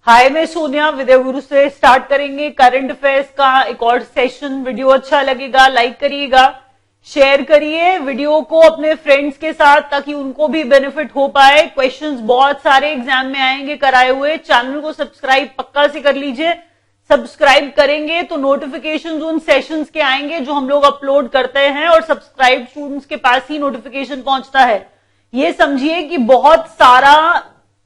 हाय, मैं सोनिया विद्या गुरु से स्टार्ट करेंगे करंट अफेयर्स का एक और सेशन। वीडियो अच्छा लगेगा लाइक करिएगा, शेयर करिए वीडियो को अपने फ्रेंड्स के साथ ताकि उनको भी बेनिफिट हो पाए। क्वेश्चंस बहुत सारे एग्जाम में आएंगे कराए हुए। चैनल को सब्सक्राइब पक्का से कर लीजिए। सब्सक्राइब करेंगे तो नोटिफिकेशंस उन सेशंस के आएंगे जो हम लोग अपलोड करते हैं और सब्सक्राइब स्टूडेंट्स के पास ही नोटिफिकेशन पहुंचता है। ये समझिए कि बहुत सारा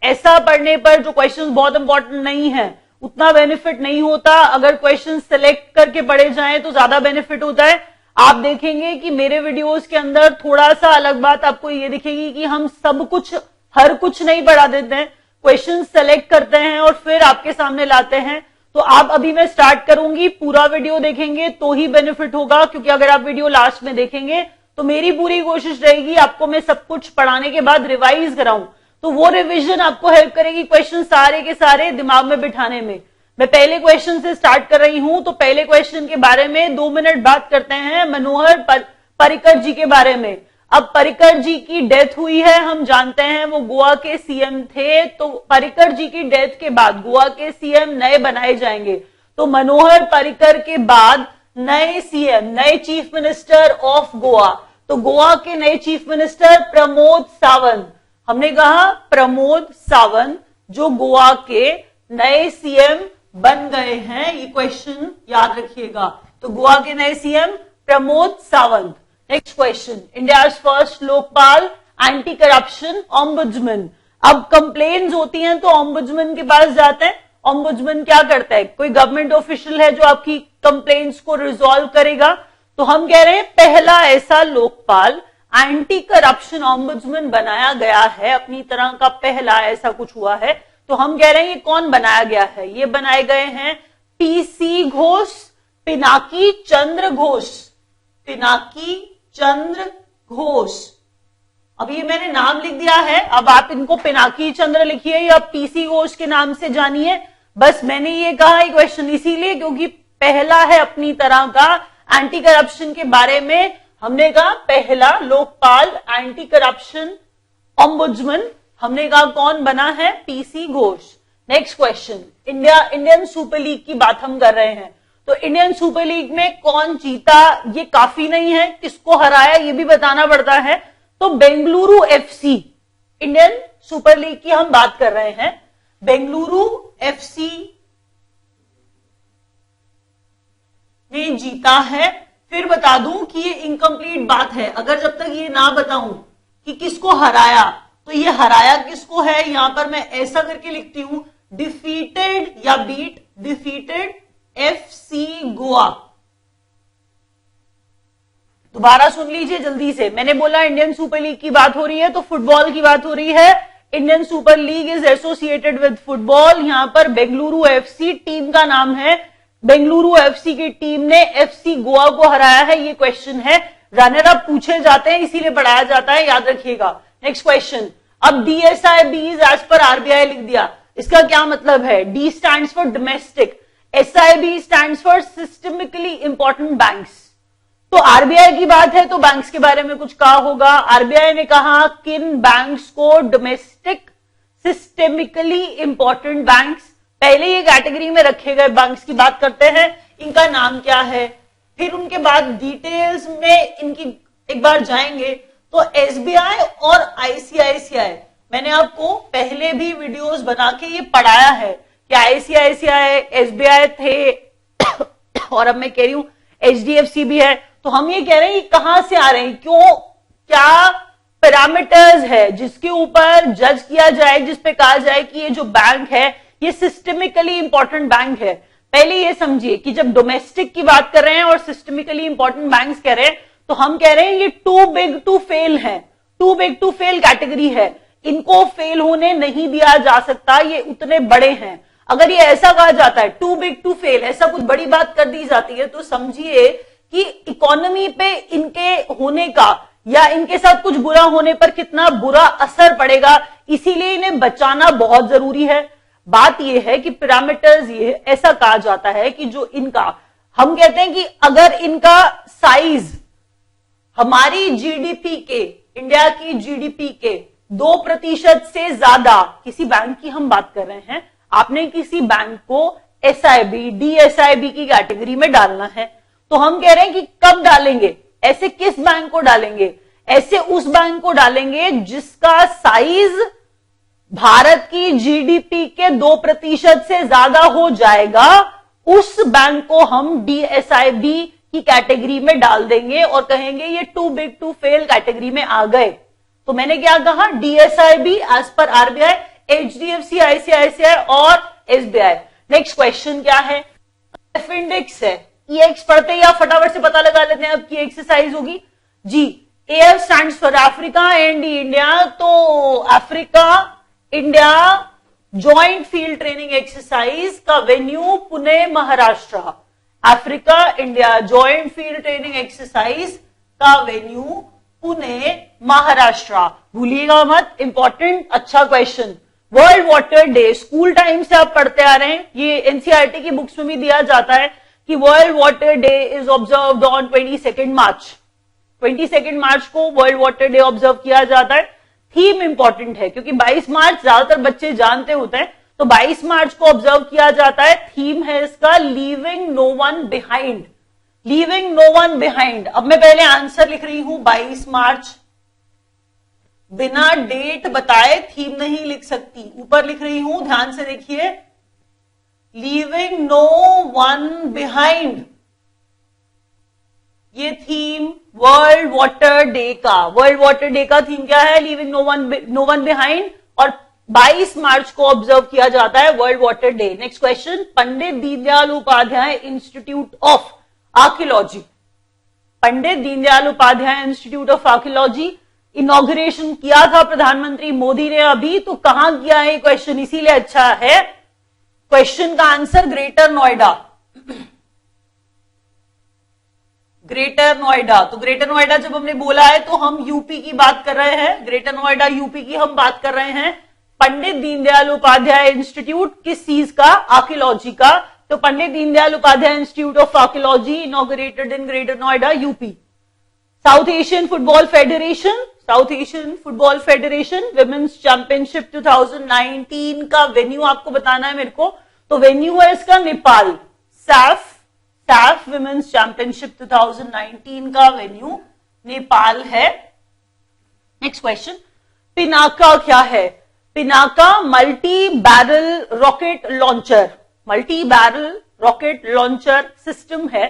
ऐसा पढ़ने पर जो क्वेश्चंस बहुत इंपॉर्टेंट नहीं है उतना बेनिफिट नहीं होता। अगर क्वेश्चन सेलेक्ट करके पढ़े जाएं तो ज्यादा बेनिफिट होता है। आप देखेंगे कि मेरे वीडियोस के अंदर थोड़ा सा अलग बात आपको ये दिखेगी कि हम सब कुछ हर कुछ नहीं पढ़ा देते हैं, क्वेश्चन सेलेक्ट करते हैं और फिर आपके सामने लाते हैं। तो आप अभी मैं स्टार्ट करूंगी, पूरा वीडियो देखेंगे तो ही बेनिफिट होगा, क्योंकि अगर आप वीडियो लास्ट में देखेंगे तो मेरी पूरी कोशिश रहेगी आपको मैं सब कुछ पढ़ाने के बाद रिवाइज कराऊं, तो वो रिवीजन आपको हेल्प करेगी क्वेश्चन सारे के सारे दिमाग में बिठाने में। मैं पहले क्वेश्चन से स्टार्ट कर रही हूं, तो पहले क्वेश्चन के बारे में 2 मिनट बात करते हैं। मनोहर पर्रिकर जी के बारे में। अब पर्रिकर जी की डेथ हुई है, हम जानते हैं वो गोवा के सीएम थे, तो पर्रिकर जी की डेथ के बाद गोवा के सीएम नए बनाए जाएंगे। तो मनोहर पर्रिकर के बाद नए सीएम, नए चीफ मिनिस्टर ऑफ गोवा, तो गोवा के नए चीफ मिनिस्टर प्रमोद सावंत। हमने कहा प्रमोद सावंत जो गोवा के नए सीएम बन गए हैं, ये क्वेश्चन याद रखिएगा। तो गोवा के नए CM Pramod Sawant. Next question, India's first Lokpal anti corruption ombudsman. अब कंप्लेन्स होती हैं तो ऑम्बुड्समैन के पास जाते हैं। ऑम्बुड्समैन क्या करता है? कोई गवर्नमेंट ऑफिशियल है जो आपकी कंप्लेन्ट्स को रिजॉल्व करेगा। तो हम कह रहे हैं पहला ऐसा लोकपाल एंटी करप्शन ऑम्बुड्समैन बनाया गया है, अपनी तरह का पहला ऐसा कुछ हुआ है। तो हम कह रहे हैं ये कौन बनाया गया है? ये बनाए गए हैं पीसी घोष, पिनाकी चंद्र घोष, पिनाकी चंद्र घोष। अब ये मैंने नाम लिख दिया है, अब आप इनको पिनाकी चंद्र लिखिए या पीसी घोष के नाम से जानिए। बस मैंने ये कहा ये क्वेश्चन इसीलिए क्योंकि पहला है अपनी तरह का एंटी करप्शन के बारे में। हमने कहा पहला लोकपाल एंटी करप्शन ऑम्बुड्समैन, हमने कहा कौन बना है? PC Ghosh. Next question, Indian super league की बात हम कर रहे हैं, तो इंडियन सुपर लीग में कौन जीता ये काफी नहीं है, किसको हराया ये भी बताना पड़ता है। तो Bengaluru FC, Indian super league की हम बात कर रहे हैं। बेंगलुरु एफसी ने जीता है। फिर बता दूं कि ये इनकम्प्लीट बात है अगर जब तक ये ना बताऊं कि किसको हराया। तो ये हराया किसको है, यहां पर मैं ऐसा करके लिखती हूं, डिफीटेड या बीट, डिफीटेड एफसी गोवा। दोबारा सुन लीजिए जल्दी से, मैंने बोला इंडियन सुपर लीग की बात हो रही है तो फुटबॉल की बात हो रही है। Indian super league is associated with football. यहां पर बेंगलुरु एफसी टीम का नाम है। बेंगलुरु एफसी की टीम ने एफसी गोवा को हराया है, ये क्वेश्चन है। रनर अप पूछे जाते हैं इसीलिए पढ़ाया जाता है, याद रखिएगा। नेक्स्ट क्वेश्चन, अब डीएसआईबी एज पर आरबीआई लिख दिया, इसका क्या मतलब है? D stands for domestic, SIB stands for systemically important banks. तो आरबीआई की बात है तो बैंक्स के बारे में कुछ कहा होगा। आरबीआई ने कहा किन बैंक्स को डोमेस्टिक सिस्टेमिकली इंपॉर्टेंट बैंक्स, पहले ये कैटेगरी में रखे गए बैंक्स की बात करते हैं, इनका नाम क्या है। फिर उनके बाद डिटेल्स में इनकी एक बार जाएंगे। तो एसबीआई और आईसीआईसीआई, मैंने आपको पहले भी वीडियोस बना के ये पढ़ाया है कि आईसीआईसीआई एसबीआई थे और अब मैं कह रही हूं एचडीएफसी भी है। तो हम ये कह रहे हैं कहां से आ रहे हैं, क्यों, क्या पैरामीटर्स है जिसके ऊपर जज किया जाए, जिसपे कहा जाए कि ये जो बैंक है ये सिस्टमिकली इंपॉर्टेंट बैंक है। पहले ये समझिए कि जब डोमेस्टिक की बात कर रहे हैं और सिस्टमिकली इंपॉर्टेंट बैंक्स कह रहे हैं तो हम कह रहे हैं ये टू बिग टू फेल है, too big to fail category है, इनको फेल होने नहीं दिया जा सकता, ये उतने बड़े हैं। अगर ये ऐसा कहा जाता है टू बिग टू फेल, ऐसा कुछ बड़ी बात कर दी जाती है, तो समझिए कि इकोनॉमी पे इनके होने का या इनके साथ कुछ बुरा होने पर कितना बुरा असर पड़ेगा, इसीलिए इन्हें बचाना बहुत जरूरी है। बात यह है कि पैरामीटर्स ये ऐसा कहा जाता है कि जो इनका, हम कहते हैं कि अगर इनका साइज हमारी जीडीपी के, इंडिया की जीडीपी के 2% से ज्यादा, किसी बैंक की हम बात कर रहे हैं, आपने किसी बैंक को एसआईबी, डीएसआईबी की कैटेगरी में डालना है, तो हम कह रहे हैं कि कब डालेंगे, ऐसे किस बैंक को डालेंगे, ऐसे उस बैंक को डालेंगे जिसका साइज भारत की जीडीपी के 2% से ज्यादा हो जाएगा, उस बैंक को हम डीएसआईबी की कैटेगरी में डाल देंगे और कहेंगे ये too big to fail category में आ गए। तो मैंने क्या कहा, DSIB as per RBI, HDFC, ICICI और एसबीआई। नेक्स्ट क्वेश्चन क्या है, एफ इंडेक्स है, ईएक्स पढ़ते या फटाफट से पता लगा लेते हैं अब की एक्सरसाइज होगी जी। AF stands for Africa and India, तो Africa India joint field training exercise का venue Pune Maharashtra. Africa India joint field training exercise का वेन्यू पुणे महाराष्ट्र, भूलिएगा मत, इंपॉर्टेंट अच्छा क्वेश्चन। World water day, school time से आप पढ़ते आ रहे हैं, ये एनसीईआरटी की बुक्स में भी दिया जाता है कि world water day is observed on 22 March. 22 March को वर्ल्ड वाटर डे ऑब्जर्व किया जाता है। थीम इंपॉर्टेंट है क्योंकि 22 मार्च ज्यादातर बच्चे जानते होते हैं, तो 22 मार्च को ऑब्जर्व किया जाता है। थीम है इसका leaving no one behind, leaving no one behind. अब मैं पहले आंसर लिख रही हूं 22 मार्च, बिना डेट बताए थीम नहीं लिख सकती, ऊपर लिख रही हूं, ध्यान से देखिए, लीविंग नो वन बिहाइंड, ये थीम वर्ल्ड वाटर डे का, वर्ल्ड वाटर डे का थीम क्या है, लीविंग नो वन बिहाइंड, और 22 मार्च को ऑब्जर्व किया जाता है world water Day. Next question, Pandit Deendayal Upadhyay institute of Archaeology, Pandit Deendayal Upadhyay institute of Archaeology inauguration किया था प्रधानमंत्री मोदी ने अभी, तो कहां किया है क्वेश्चन, इसीलिए अच्छा है क्वेश्चन का answer greater Noida, greater Noida. तो ग्रेटर नोएडा जब हमने बोला है तो हम यूपी की बात कर रहे हैं, ग्रेटर नोएडा यूपी की हम बात कर रहे हैं। पंडित दीनदयाल उपाध्याय इंस्टीट्यूट किस चीज का, आर्कियोलॉजी का, तो Pandit Deendayal Upadhyay institute of archaeology inaugurated in Greater Noida UP. South Asian football federation, South Asian football federation women's championship 2019 का वेन्यू आपको बताना है मेरे को, तो वेन्यू है इसका नेपाल। सैफ विमेन्स चैंपियनशिप 2019 का वेन्यू नेपाल है। नेक्स्ट क्वेश्चन, पिनाका क्या है, Pinaka multi barrel rocket launcher, multi barrel rocket launcher system है।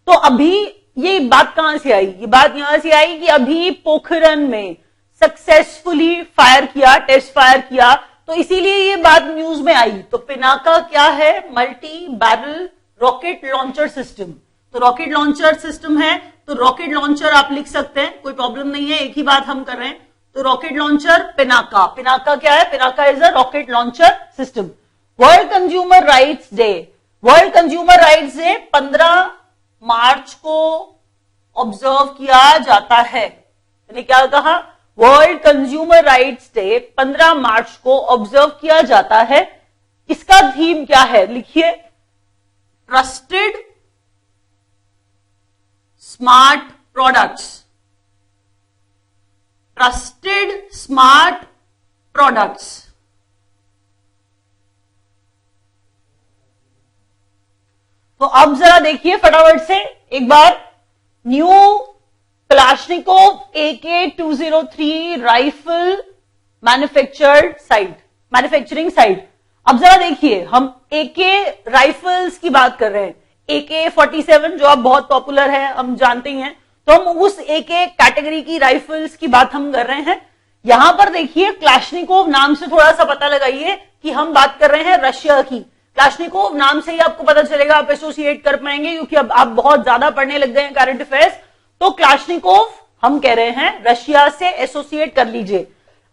तो अभी ये बात कहां से आई, ये बात यहां से आई कि अभी पोखरण में सक्सेसफुली फायर किया, टेस्ट फायर किया, तो इसीलिए ये बात न्यूज में आई। तो पिनाका क्या है, multi barrel rocket launcher system. तो रॉकेट लॉन्चर सिस्टम है, तो रॉकेट लॉन्चर आप लिख सकते हैं, कोई प्रॉब्लम नहीं है, एक ही बात हम कर रहे हैं। तो रॉकेट लॉन्चर पिनाका, पिनाका क्या है, Pinaka is a rocket launcher system. World consumer rights day, world consumer rights day 15 March को ऑब्जर्व किया जाता है। मैंने क्या कहा, world consumer rights day 15 March को ऑब्जर्व किया जाता है। इसका थीम क्या है, लिखिए, trusted smart products, trusted smart products. तो अब जरा देखिए फटाफट से एक बार, new Kalashnikov AK-203 rifle manufacturing site. अब जरा देखिए, हम AK राइफल्स की बात कर रहे हैं, AK-47 जो अब बहुत पॉपुलर है, हम जानते ही हैं, तो हम उस AK कैटेगरी की राइफल्स की बात हम कर रहे हैं। यहां पर देखिए क्लाशनिकोव नाम से थोड़ा सा पता लगाइए कि हम बात कर रहे हैं रशिया की। क्लाशनिकोव नाम से ही आपको पता चलेगा, आप एसोसिएट कर पाएंगे क्योंकि अब आप बहुत ज्यादा पढ़ने लग गए हैं करंट अफेयर्स। तो क्लाशनिकोव हम कह रहे हैं रशिया से एसोसिएट कर लीजिए।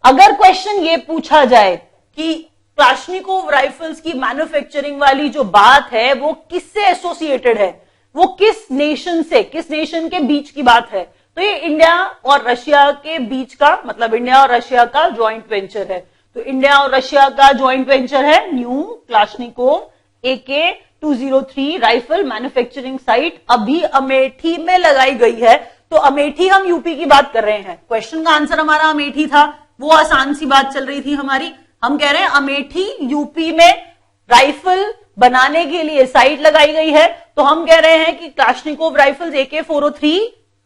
अगर क्वेश्चन ये पूछा जाए कि क्लाशनिकोव राइफल्स की मैन्युफैक्चरिंग वाली जो बात है वो किससे एसोसिएटेड है, वो किस नेशन से, किस नेशन के बीच की बात है, तो ये इंडिया और रशिया के बीच का, मतलब इंडिया और रशिया का ज्वाइंट वेंचर है। तो इंडिया और रशिया का ज्वाइंट वेंचर है new Kalashnikov AK-203 rifle manufacturing site, अभी अमेठी में लगाई गई है। तो अमेठी, हम यूपी की बात कर रहे हैं, क्वेश्चन का आंसर हमारा अमेठी था, वो आसान सी बात चल रही थी हमारी। हम कह रहे हैं अमेठी यूपी में राइफल बनाने के लिए साइट लगाई गई है, तो हम कह रहे हैं कि क्लाशनिकोव राइफल्स AK-403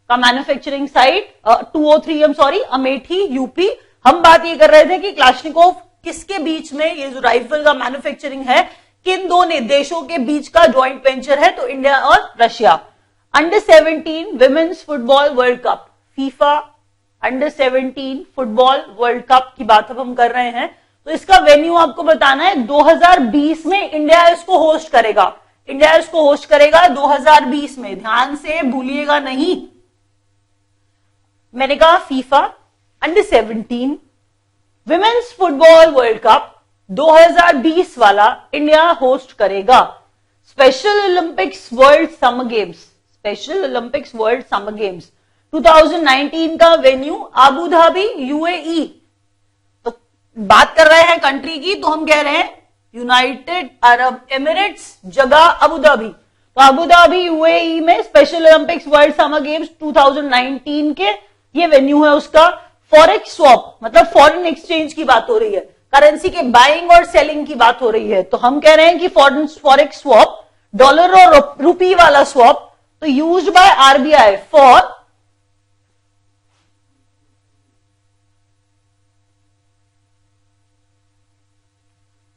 का मैन्युफैक्चरिंग साइट 203 अमेठी यूपी। हम बात ये कर रहे थे कि क्लाशनिकोव किसके बीच में ये जो राइफल का मैन्युफैक्चरिंग है किन दो देशों के बीच का ज्वाइंट वेंचर है, तो इंडिया और Russia. Under 17 women's football world cup, FIFA under 17 football world cup की बात अब हम कर रहे हैं, तो इसका वेन्यू आपको बताना है 2020 में इंडिया इसको होस्ट करेगा। इंडिया इसको होस्ट करेगा 2020 में, ध्यान से भूलिएगा नहीं। मैंने कहा FIFA under 17 women's football world cup 2020 वाला इंडिया होस्ट करेगा। Special Olympics world summer games, special Olympics world summer games 2019 का वेन्यू अबू धाबी यूएई। तो बात कर रहे हैं कंट्री की, तो हम कह रहे हैं यूनाइटेड अरब एमिरेट्स, जगह अबू धाबी। तो अबू धाबी यूएई में special Olympics world summer games 2019 के ये वेन्यू है उसका। फॉरेक्स स्वैप मतलब फॉरेन एक्सचेंज की बात हो रही है, करेंसी के बाइंग और सेलिंग की बात हो रही है, तो हम कह रहे हैं कि फॉरेक्स स्वैप डॉलर और रुपी वाला स्वैप, तो यूज्ड बाय आरबीआई फॉर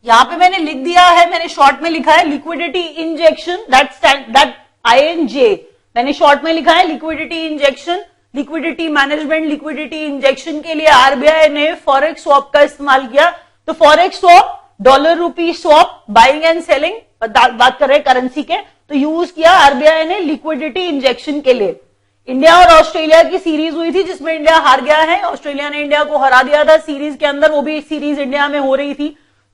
यहां पे मैंने लिख दिया है, मैंने शॉर्ट में लिखा है लिक्विडिटी इंजेक्शन, दैट INJ मैंने शॉर्ट में लिखा है liquidity injection, liquidity management, liquidity injection के लिए आरबीआई ने फॉरेक्स स्वैप का इस्तेमाल किया। तो forex swap dollar rupee swap, buying and selling, बात कर रहे हैं करेंसी के, तो यूज किया आरबीआई ने लिक्विडिटी इंजेक्शन के लिए। इंडिया और ऑस्ट्रेलिया की सीरीज हुई थी जिसमें इंडिया हार गया है, ऑस्ट्रेलिया ने इंडिया को हरा दिया था सीरीज के अंदर, वो भी सीरीज इंडिया में हो रही थी,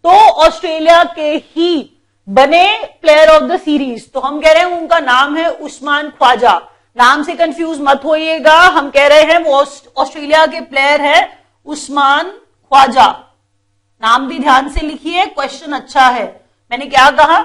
तो ऑस्ट्रेलिया के ही बने प्लेयर ऑफ द सीरीज, तो हम कह रहे हैं उनका नाम है उस्मान ख्वाजा। नाम से कंफ्यूज मत होइएगा, हम कह रहे हैं वो ऑस्ट्रेलिया के प्लेयर है उस्मान ख्वाजा। नाम भी ध्यान से लिखिए, क्वेश्चन अच्छा है। मैंने क्या कहा,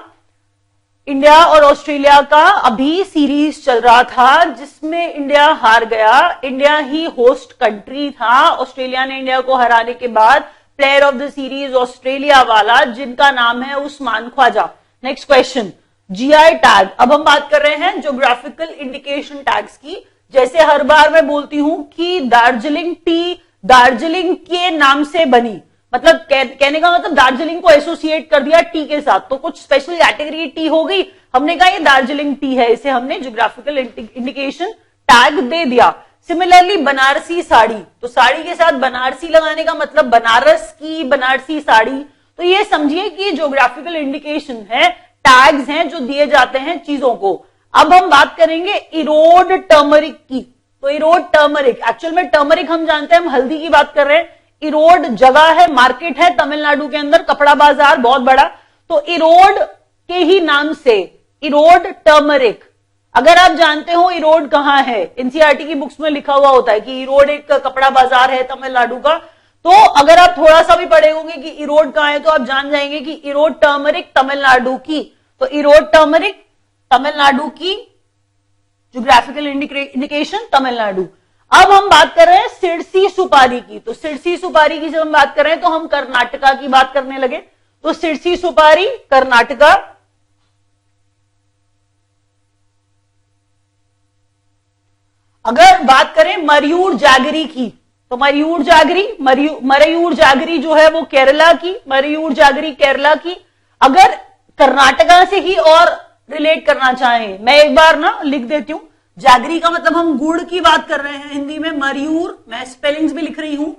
इंडिया और ऑस्ट्रेलिया का अभी सीरीज चल रहा था जिसमें इंडिया हार गया, इंडिया ही होस्ट कंट्री था, ऑस्ट्रेलिया ने इंडिया को हराने के बाद player of the series Australia वाला जिनका नाम है Usman Khawaja. Next question, GI tag. अब हम बात कर रहे हैं ज्योग्राफिकल इंडिकेशन टैग्स की। जैसे हर बार मैं बोलती हूं कि दार्जिलिंग टी दार्जिलिंग के नाम से बनी, मतलब कहने का मतलब दार्जिलिंग को एसोसिएट कर दिया टी के साथ, तो कुछ स्पेशल कैटेगरी टी हो गई, हमने कहा ये दार्जिलिंग टी है, इसे हमने ज्योग्राफिकल इंडिकेशन टैग दे दिया। सिमिलरली बनारसी साड़ी, तो साड़ी के साथ बनारसी लगाने का मतलब बनारस की बनारसी साड़ी, तो ये समझिए कि ज्योग्राफिकल इंडिकेशन है, टैग्स हैं जो दिए जाते हैं चीजों को। अब हम बात करेंगे इरोड टर्मरिक की, तो इरोड टर्मरिक, एक्चुअल में टर्मरिक हम जानते हैं, हम हल्दी की बात कर रहे हैं, इरोड जगह है, मार्केट है तमिलनाडु के अंदर, कपड़ा बाजार बहुत बड़ा, तो इरोड के ही नाम से इरोड टर्मरिक। अगर आप जानते हो इरोड कहां है, एनसीईआरटी की बुक्स में लिखा हुआ होता है कि इरोड एक कपड़ा बाजार है तमिलनाडु का, तो अगर आप थोड़ा सा भी पढ़े होंगे कि इरोड कहां है तो आप जान जाएंगे कि इरोड टर्मरिक तमिलनाडु की, तो इरोड टर्मरिक तमिलनाडु की, ज्योग्राफिकल इंडिकेशन तमिलनाडु। अब हम बात कर रहे हैं सिरसी सुपारी की, तो सिरसी सुपारी की जब हम बात कर रहे हैं तो हम कर्नाटका की बात करने लगे, तो सिरसी सुपारी कर्नाटका। अगर बात करें मरयूर जागरी की, तो मरयूर जागरी जो है वो केरला की, मरयूर जागरी केरला की। अगर कर्नाटका से ही और रिलेट करना चाहें, मैं एक बार ना लिख देती हूं, जागरी का मतलब हम गुड़ की बात कर रहे हैं हिंदी में, मरयूर, मैं स्पेलिंग्स भी लिख रही हूं,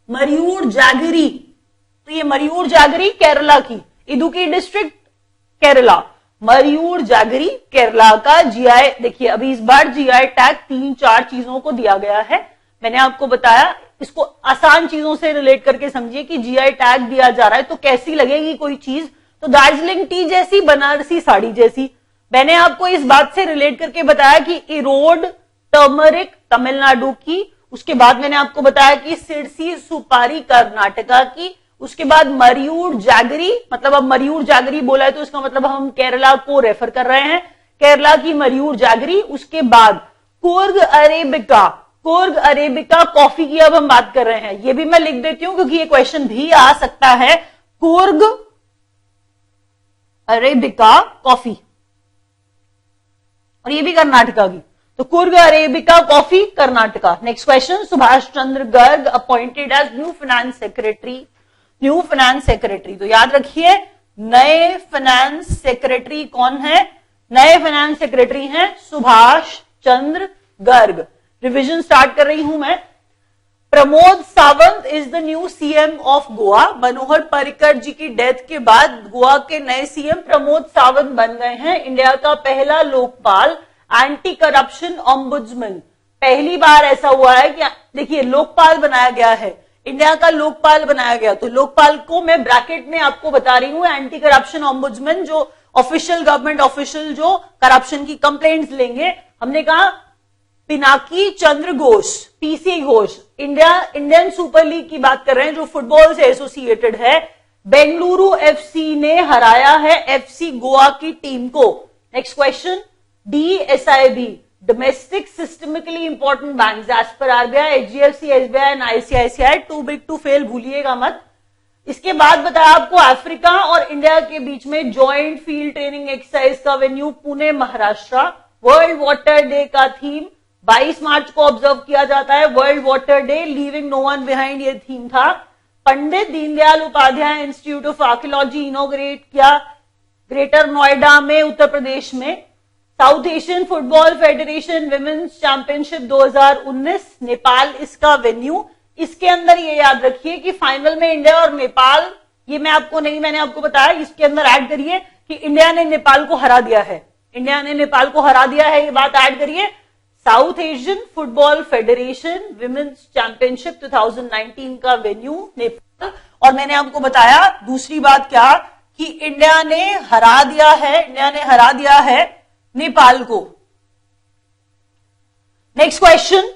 मरयूर जागरी, तो ये मरयूर जागरी केरला की, इडुक्की डिस्ट्रिक्ट केरला, मरयूर जागरी केरला का जीआई। देखिए अभी इस बार जीआई टैग 3-4 चीजों को दिया गया है, मैंने आपको बताया, इसको आसान चीजों से रिलेट करके समझिए कि जीआई टैग दिया जा रहा है तो कैसी लगेगी कोई चीज, तो दार्जिलिंग टी जैसी, बनारसी साड़ी जैसी। मैंने आपको इस बात से रिलेट करके बताया कि इरोड टर्मरिक तमिलनाडु की, उसके बाद मैंने आपको बताया कि सिरसी सुपारी कर्नाटका की, उसके बाद मरयूर जागरी, मतलब अब मरयूर जागरी बोला है तो इसका मतलब हम केरला को रेफर कर रहे हैं, केरला की मरयूर जागरी। उसके बाद Coorg arabica, Coorg arabica coffee की अब हम बात कर रहे हैं, ये भी मैं लिख देती हूं क्योंकि ये क्वेश्चन भी आ सकता है। कुर्ग अरेबिका कॉफी, और ये भी कर्नाटका की, तो Coorg arabica coffee Karnataka. Next question, Subhash Chandra Garg appointed as new finance secretary. New finance secretary, तो याद रखिए नए फाइनेंस सेक्रेटरी कौन है? नए फाइनेंस सेक्रेटरी हैं सुभाष चंद्र गर्ग। रिवीजन स्टार्ट कर रही हूं मैं। Pramod Sawant is the new CM of Goa. Manohar Parrikar ji की डेथ के बाद गोवा के नए सीएम प्रमोद सावंत बन गए हैं। इंडिया का पहला लोकपाल, एंटी करप्शन ऑम्बुड्समैन। पहली बार ऐसा हुआ है कि देखिए लोकपाल बनाया गया है, इंडिया का लोकपाल बनाया गया, तो लोकपाल को मैं ब्रैकेट में आपको बता रही हूं एंटी करप्शन ऑम्बुड्समैन, जो ऑफिशियल गवर्नमेंट ऑफिशियल जो करप्शन की कंप्लेंट्स लेंगे। हमने कहा Pinaki Chandra Ghosh, PC Ghosh, Indian super league की बात कर रहे हैं जो फुटबॉल से एसोसिएटेड है। बेंगलुरु एफसी ने हराया है एफसी गोवा की टीम को। Next question, DSIB, domestic systemically important bank, as per RBI, HDFC, SBI and ICICI, too big to fail, भूलिएगा मत। इसके बाद बताया आपको अफ्रीका और इंडिया के बीच में ज्वाइंट फील्ड ट्रेनिंग एक्सरसाइज का venue Pune Maharashtra. World water day का थीम 22 मार्च को ऑब्जर्व किया जाता है, world water day, living no one behind ये थीम था। Pandit Deendayal Upadhyay institute of archaeology inaugurate किया ग्रेटर नोएडा में उत्तर प्रदेश में। South Asian football federation women's championship 2019, Nepal इसका वेन्यू। इसके अंदर ये याद रखिए कि फाइनल में इंडिया और नेपाल, ये मैं आपको नहीं, मैंने आपको बताया, इसके अंदर ऐड करिए कि इंडिया ने नेपाल को हरा दिया है, इंडिया ने नेपाल को हरा दिया है, ये बात ऐड करिए। South Asian football federation women's championship 2019 का वेन्यू नेपाल। और मैंने आपको बताया दूसरी बात क्या, कि इंडिया ने हरा दिया है, इंडिया ने हरा दिया है नेपाल को। Next question,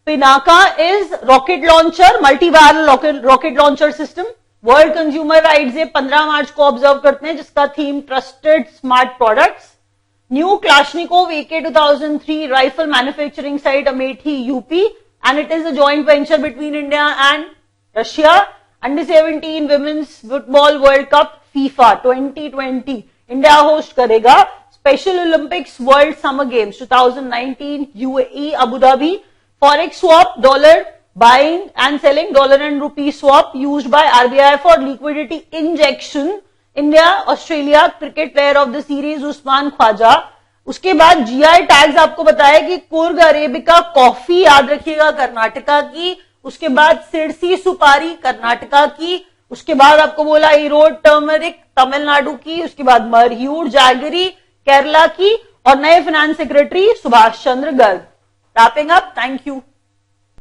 Pinaka is rocket launcher, multiwire rocket launcher system. World consumer rights day 15 March को ऑब्जर्व करते हैं, जिसका theme trusted smart products. New Kalashnikov AK 2003 rifle manufacturing site Amethi UP, and it is a joint venture between India and Russia. Under 17 women's football world cup FIFA 2020 India host करेगा। Special Olympics world summer games 2019 UAE Abu Dhabi. Forex swap, dollar buying and selling, dollar and rupee swap used by RBI for liquidity injection. India Australia cricket player of the series Usman Khawaja. उसके बाद GI tags आपको बताया कि Coorg arabica coffee याद रखिएगा कर्नाटका की, उसके बाद सिरसी सुपारी कर्नाटका की, उसके बाद आपको बोला ईरोड टर्मरिक तमिलनाडु की, उसके बाद मरह्यूर जैगरी केरला की, और नए finance secretary Subhash Chandra Garg. Wrapping up, thank you.